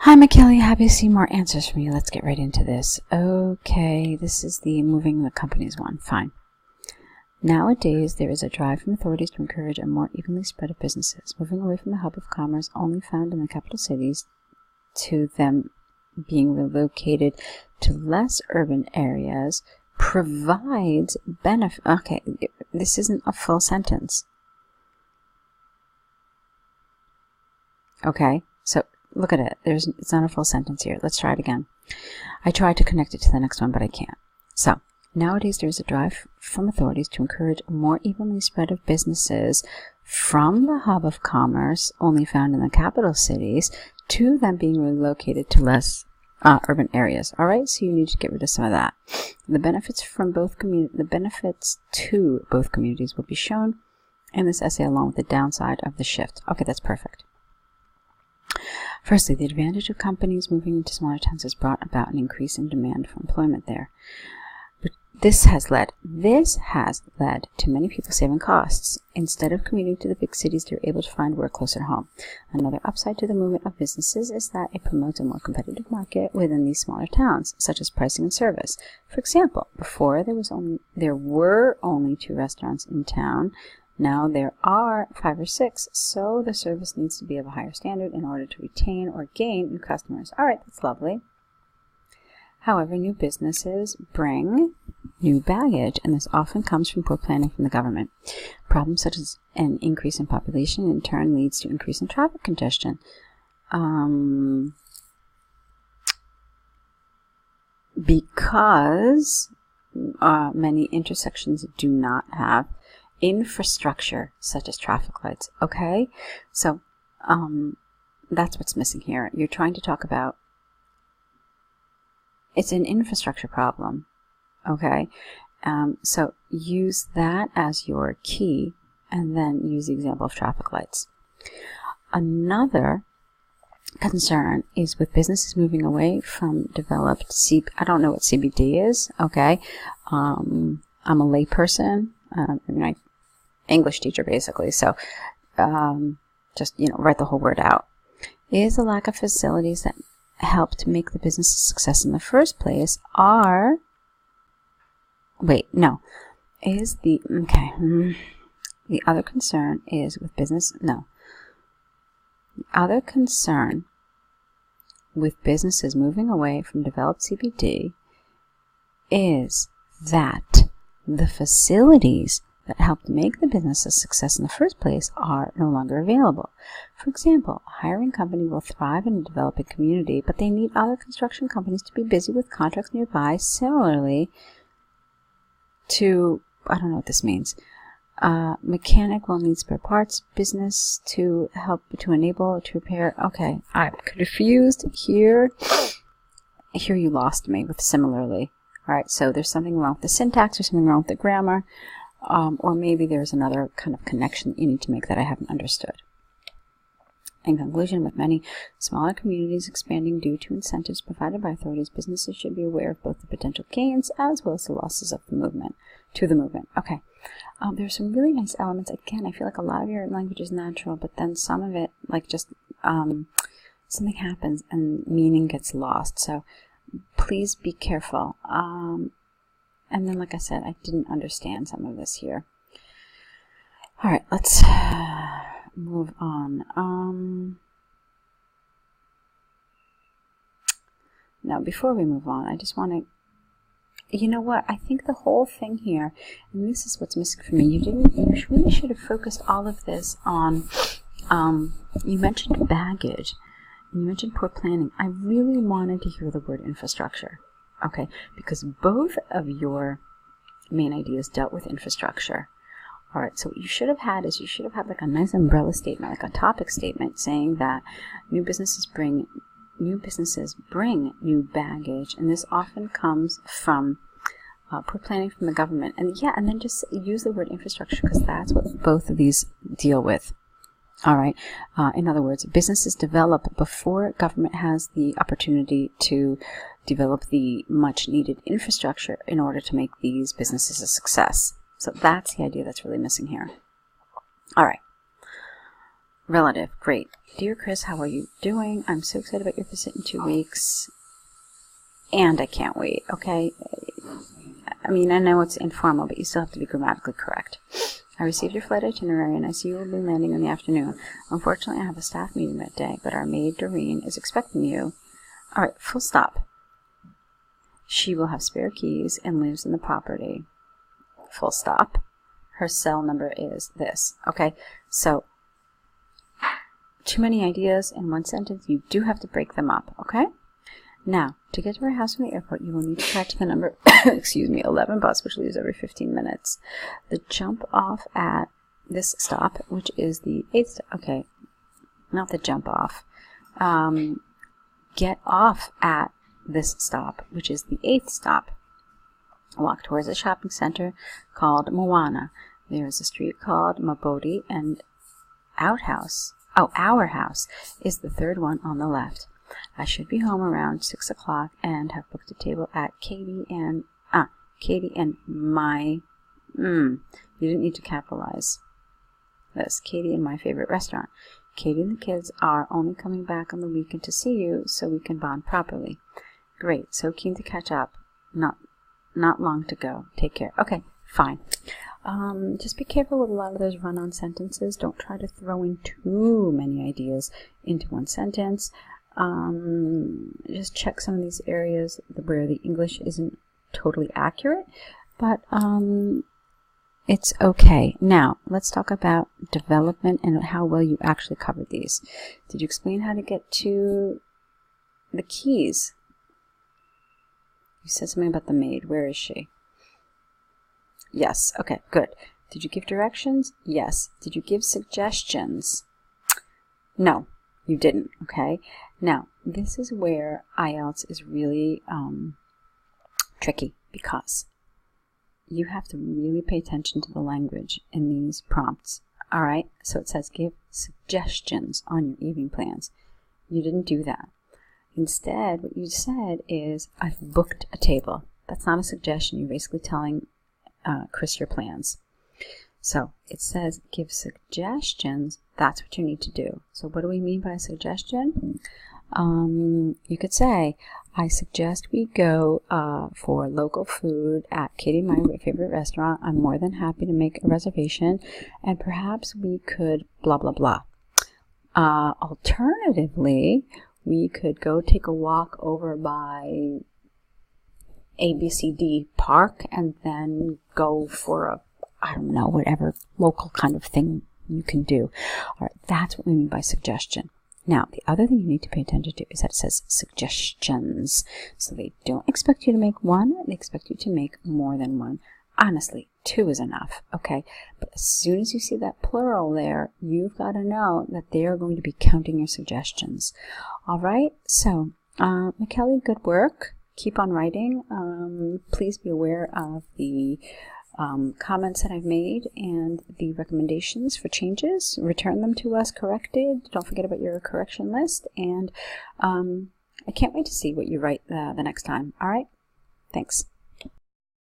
Hi, McKelly. Happy to see more answers from you. Let's get right into this. Okay, this is the moving the companies one. Fine. Nowadays, there is a drive from authorities to encourage a more evenly spread of businesses, moving away from the hub of commerce only found in the capital cities to them being relocated to less urban areas provides benefit. Okay, this isn't a full sentence. Okay, so look at it. It's not a full sentence here. Let's try it again. I tried to connect it to the next one, but I can't. So, nowadays there is a drive from authorities to encourage a more evenly spread of businesses from the hub of commerce only found in the capital cities to them being relocated to less urban areas. All right, so you need to get rid of some of that. The benefits to both communities will be shown in this essay along with the downside of the shift. Okay, that's perfect. Firstly, the advantage of companies moving into smaller towns has brought about an increase in demand for employment there. But this has led to many people saving costs. Instead of commuting to the big cities, they're able to find work closer to home. Another upside to the movement of businesses is that it promotes a more competitive market within these smaller towns, such as pricing and service. For example, before there were only 2 restaurants in town. Now there are 5 or 6, so the service needs to be of a higher standard in order to retain or gain new customers. All right, that's lovely. However, new businesses bring new baggage, and this often comes from poor planning from the government. Problems such as an increase in population in turn leads to increase in traffic congestion. Because many intersections do not have infrastructure such as traffic lights. Okay, so that's what's missing here. You're trying to talk about it's an infrastructure problem. Okay, so use that as your key and then use the example of traffic lights. Another concern is with businesses moving away from developed I don't know what CBD is. Okay, I'm a layperson. English teacher basically, so just write the whole word out. Is the lack of facilities that help to make the business a success in the first place the other concern is with businesses moving away from developed CBD is that the facilities that helped make the business a success in the first place are no longer available. For example, a hiring company will thrive in a developing community, but they need other construction companies to be busy with contracts nearby. Similarly to, I don't know what this means, mechanic will need spare parts business to enable to repair. Okay, I'm confused here. Here you lost me with similarly. All right, so there's something wrong with the syntax or something wrong with the grammar. Or maybe there's another kind of connection that you need to make that I haven't understood. In conclusion, with many smaller communities expanding due to incentives provided by authorities, businesses should be aware of both the potential gains as well as the losses of the movement. Okay. There's some really nice elements. Again, I feel like a lot of your language is natural, but then some of it, like just something happens and meaning gets lost. So please be careful. And then, like I said, I didn't understand some of this here. All right, let's move on. Now, before we move on, I just want to, you know what? I think the whole thing here, and this is what's missing for me. You really should have focused all of this on. You mentioned baggage, and you mentioned poor planning. I really wanted to hear the word infrastructure. Okay, because both of your main ideas dealt with infrastructure. All right, so what you should have had like a nice umbrella statement, like a topic statement saying that new businesses bring new baggage, and this often comes from poor planning from the government. And then just use the word infrastructure because that's what both of these deal with. All right. In other words, businesses develop before government has the opportunity to develop the much needed infrastructure in order to make these businesses a success. So that's the idea that's really missing here. All right. Relative. Great. Dear Chris, how are you doing? I'm so excited about your visit in 2 weeks. And I can't wait, okay? I mean, I know it's informal, but you still have to be grammatically correct. I received your flight itinerary, and I see you will be landing in the afternoon. Unfortunately, I have a staff meeting that day, but our maid, Doreen, is expecting you. All right, full stop. She will have spare keys and lives in the property. Full stop. Her cell number is this. Okay, so too many ideas in one sentence. You do have to break them up, okay? Now, to get to our house from the airport, you will need to catch the number, 11 bus, which leaves every 15 minutes. The jump off at this stop, which is the 8th stop. Okay, not the jump off. Get off at this stop, which is the 8th stop. Walk towards a shopping center called Moana. There is a street called Mabodi, and Our House is the 3rd one on the left. I should be home around 6 o'clock and have booked a table at Katie and my, you didn't need to capitalize this, Katie and my favorite restaurant. Katie and the kids are only coming back on the weekend to see you so we can bond properly. Great, so keen to catch up. Not long to go. Take care. Okay, fine. Just be careful with a lot of those run-on sentences. Don't try to throw in too many ideas into one sentence. Just check some of these areas where the English isn't totally accurate, but it's okay. Now, let's talk about development and how well you actually covered these. Did you explain how to get to the keys? You said something about the maid. Where is she? Yes. Okay, good. Did you give directions? Yes. Did you give suggestions? No, you didn't. Okay. Now, this is where IELTS is really tricky, because you have to really pay attention to the language in these prompts. All right. So it says give suggestions on your evening plans. You didn't do that. Instead, what you said is, I've booked a table. That's not a suggestion. You're basically telling Chris your plans. So it says give suggestions. That's what you need to do. So what do we mean by a suggestion? You could say, I suggest we go for local food at Katie and my favorite restaurant. I'm more than happy to make a reservation, and perhaps we could blah, blah, blah. Alternatively, we could go take a walk over by ABCD Park and then go for a, I don't know, whatever local kind of thing you can do. All right, that's what we mean by suggestion. Now, the other thing you need to pay attention to is that it says suggestions. So they don't expect you to make one, they expect you to make more than one. Honestly, 2 is enough, okay? But as soon as you see that plural there, you've got to know that they are going to be counting your suggestions. All right, so McKelly, good work. Keep on writing. Please be aware of the comments that I've made and the recommendations for changes. Return them to us corrected. Don't forget about your correction list. And I can't wait to see what you write the next time. All right, thanks.